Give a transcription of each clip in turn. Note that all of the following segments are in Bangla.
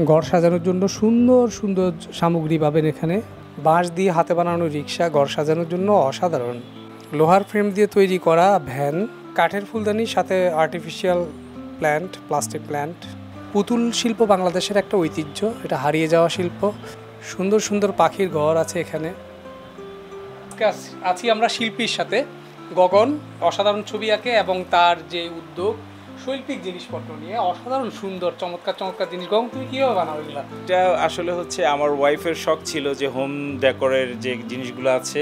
ঘর সাজানোর জন্য সুন্দর সুন্দর সামগ্রী পাবেন এখানে। বাঁশ দিয়ে হাতে বানানো রিক্সা ঘর সাজানোর জন্য অসাধারণ। লোহার ফ্রেম দিয়ে তৈরি করা ভ্যান, কাঠের ফুলদানির সাথে আর্টিফিশিয়াল প্ল্যান্ট, প্লাস্টিক প্ল্যান্ট। পুতুল শিল্প বাংলাদেশের একটা ঐতিহ্য, এটা হারিয়ে যাওয়া শিল্প। সুন্দর সুন্দর পাখির ঘর আছে এখানে। আছি আমরা শিল্পীর সাথে। গগন অসাধারণ ছবি আঁকে এবং তার যে উদ্যোগ শৈল্পিক জিনিসপত্র নিয়ে অসাধারণ সুন্দর চমৎকার চমৎকার জিনিস। গগন, তুমি কীভাবে বানাও এগুলো? এটা আসলে হচ্ছে আমার ওয়াইফের শখ ছিল যে হোম ডেকোরের যে জিনিসগুলো আছে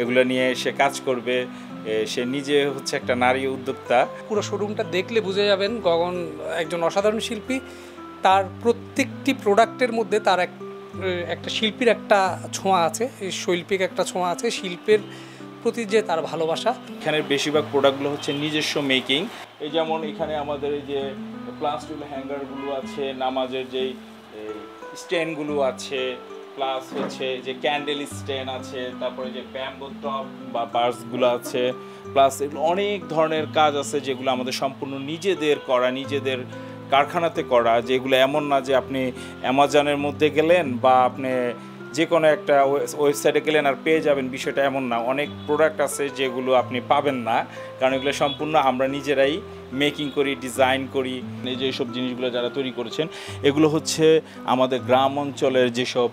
এগুলো নিয়ে সে কাজ করবে। সে নিজে হচ্ছে একটা নারী উদ্যোক্তা। পুরো শোরুমটা দেখলে বুঝে যাবেন গগন একজন অসাধারণ শিল্পী। তার প্রত্যেকটি প্রোডাক্টের মধ্যে তার একটা শিল্পীর একটা ছোঁয়া আছে, শৈল্পিক একটা ছোঁয়া আছে, শিল্পের প্রতি যে তার ভালোবাসা। এখানে বেশিরভাগ প্রোডাক্টগুলো হচ্ছে নিজস্ব মেকিং। এই যেমন এখানে আমাদের এই যে প্লাস্টিক হ্যাঙ্গারগুলো আছে, নামাজের যেই স্ট্যান্ডগুলো আছে, প্লাস হচ্ছে যে ক্যান্ডেল স্ট্যান্ড আছে, তারপরে যে ব্যাম্বো টপ বা বার্সগুলো আছে, প্লাস এগুলো অনেক ধরনের কাজ আছে যেগুলো আমাদের সম্পূর্ণ নিজেদের করা, নিজেদের কারখানাতে করা। যেগুলো এমন না যে আপনি অ্যামাজনের মধ্যে গেলেন বা আপনি যে কোনো একটা ওয়েবসাইটে গেলেন আর পেয়ে যাবেন, বিষয়টা এমন না। অনেক প্রোডাক্ট আছে যেগুলো আপনি পাবেন না, কারণ এগুলো সম্পূর্ণ আমরা নিজেরাই মেকিং করি, ডিজাইন করি। এই যে সব জিনিসগুলো যারা তৈরি করেছেন এগুলো হচ্ছে আমাদের গ্রাম অঞ্চলের যেসব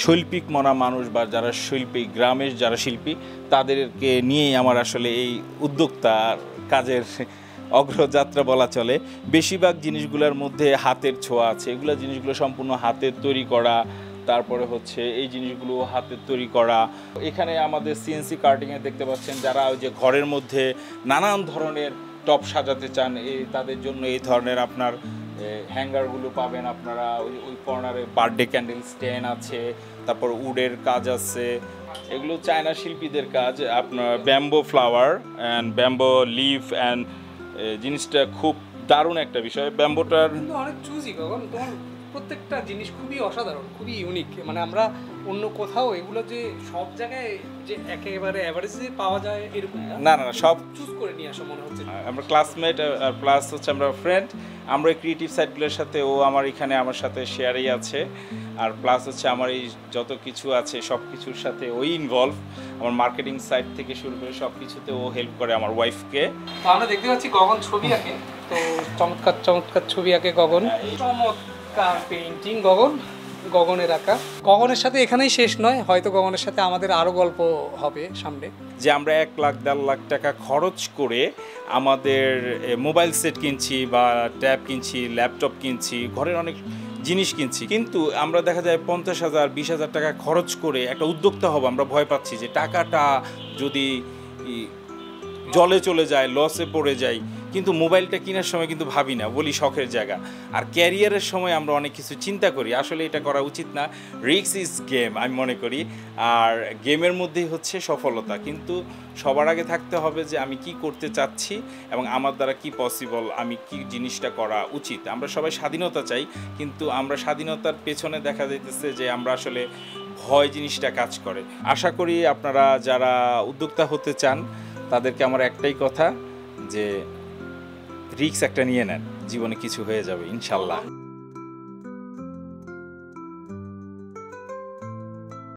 শৈল্পিক মনা মানুষ বা যারা শিল্পী, গ্রামের যারা শিল্পী, তাদেরকে নিয়েই আমার আসলে এই উদ্যোক্তার কাজের অগ্রযাত্রা বলা চলে। বেশিরভাগ জিনিসগুলোর মধ্যে হাতের ছোঁয়া আছে। এগুলো জিনিসগুলো সম্পূর্ণ হাতের তৈরি করা। তারপরে হচ্ছে এই জিনিসগুলো হাতের তৈরি করা। এখানে আমাদের সিএনসি কার্টিংয়ে দেখতে পাচ্ছেন যারা ওই যে ঘরের মধ্যে নানান ধরনের টপ সাজাতে চান, তাদের জন্য এই ধরনের আপনার হ্যাঙ্গারগুলো পাবেন আপনারা। ওই কর্নারে বার্থডে ক্যান্ডেল স্ট্যান্ড আছে, তারপর উডের কাজ আছে। এগুলো চায়না শিল্পীদের কাজ। আপনার bamboo flower and bamboo leaf and জিনিসটা খুব দারুণ একটা বিষয়। ব্যাম্বোটার অনেক চুজি গগন, তোমার প্রত্যেকটা জিনিস খুবই অসাধারণ, খুবই ইউনিক। মানে আমরা অন্য কোথাও এগুলো যে সব জায়গায় যে একেবারে অ্যাভারেজে পাওয়া যায় এরকম না, সব চুজ করে নিয়ে আসা মনে হচ্ছে। আমরা ক্লাসমেট আর প্লাস হচ্ছে আমরা ফ্রেন্ড। আমরা এই ক্রিয়েটিভ সাইটগুলোর সাথে ও আমার এখানে আমার সাথে শেয়ারেই আছে। আর প্লাস হচ্ছে আমার এই যত কিছু আছে সব কিছুর সাথে ওই ইনভলভ। আমার মার্কেটিং সাইট থেকে শুরু করে সব কিছুতে ও হেল্প করে আমার ওয়াইফকে। তো আমরা দেখতে পাচ্ছি গগন ছবি আঁকে, তো চমৎকার চমৎকার ছবি আঁকে গগন। চমৎকার পেইন্টিং গগনের আঁকা। গগনের সাথে এখানেই শেষ নয়, হয়তো গগনের সাথে আমাদের আরও গল্প হবে সামনে। যে আমরা 1 লাখ 1.5 লাখ টাকা খরচ করে আমাদের মোবাইল সেট কিনছি বা ট্যাব কিনছি, ল্যাপটপ কিনছি, ঘরের অনেক জিনিস কিনছি, কিন্তু আমরা দেখা যায় 50,000 20,000 টাকা খরচ করে একটা উদ্যোক্তা হব, আমরা ভয় পাচ্ছি যে টাকাটা যদি জলে চলে যায়, লসে পড়ে যায়। কিন্তু মোবাইলটা কেনার সময় কিন্তু ভাবি না, বলি শখের জায়গা। আর ক্যারিয়ারের সময় আমরা অনেক কিছু চিন্তা করি, আসলে এটা করা উচিত না। রিস্ক ইজ গেম আমি মনে করি, আর গেমের মধ্যেই হচ্ছে সফলতা। কিন্তু সবার আগে থাকতে হবে যে আমি কি করতে চাচ্ছি এবং আমার দ্বারা কি পসিবল, আমি কি জিনিসটা করা উচিত। আমরা সবাই স্বাধীনতা চাই, কিন্তু আমরা স্বাধীনতার পেছনে দেখা যাইতেছে যে আমরা আসলে ভয় জিনিসটা কাজ করে। আশা করি আপনারা যারা উদ্যোক্তা হতে চান তাদেরকে আমার একটাই কথা যে রিস্ক একটা নিয়ে নেন, জীবনে কিছু হয়ে যাবে ইনশাল্লাহ।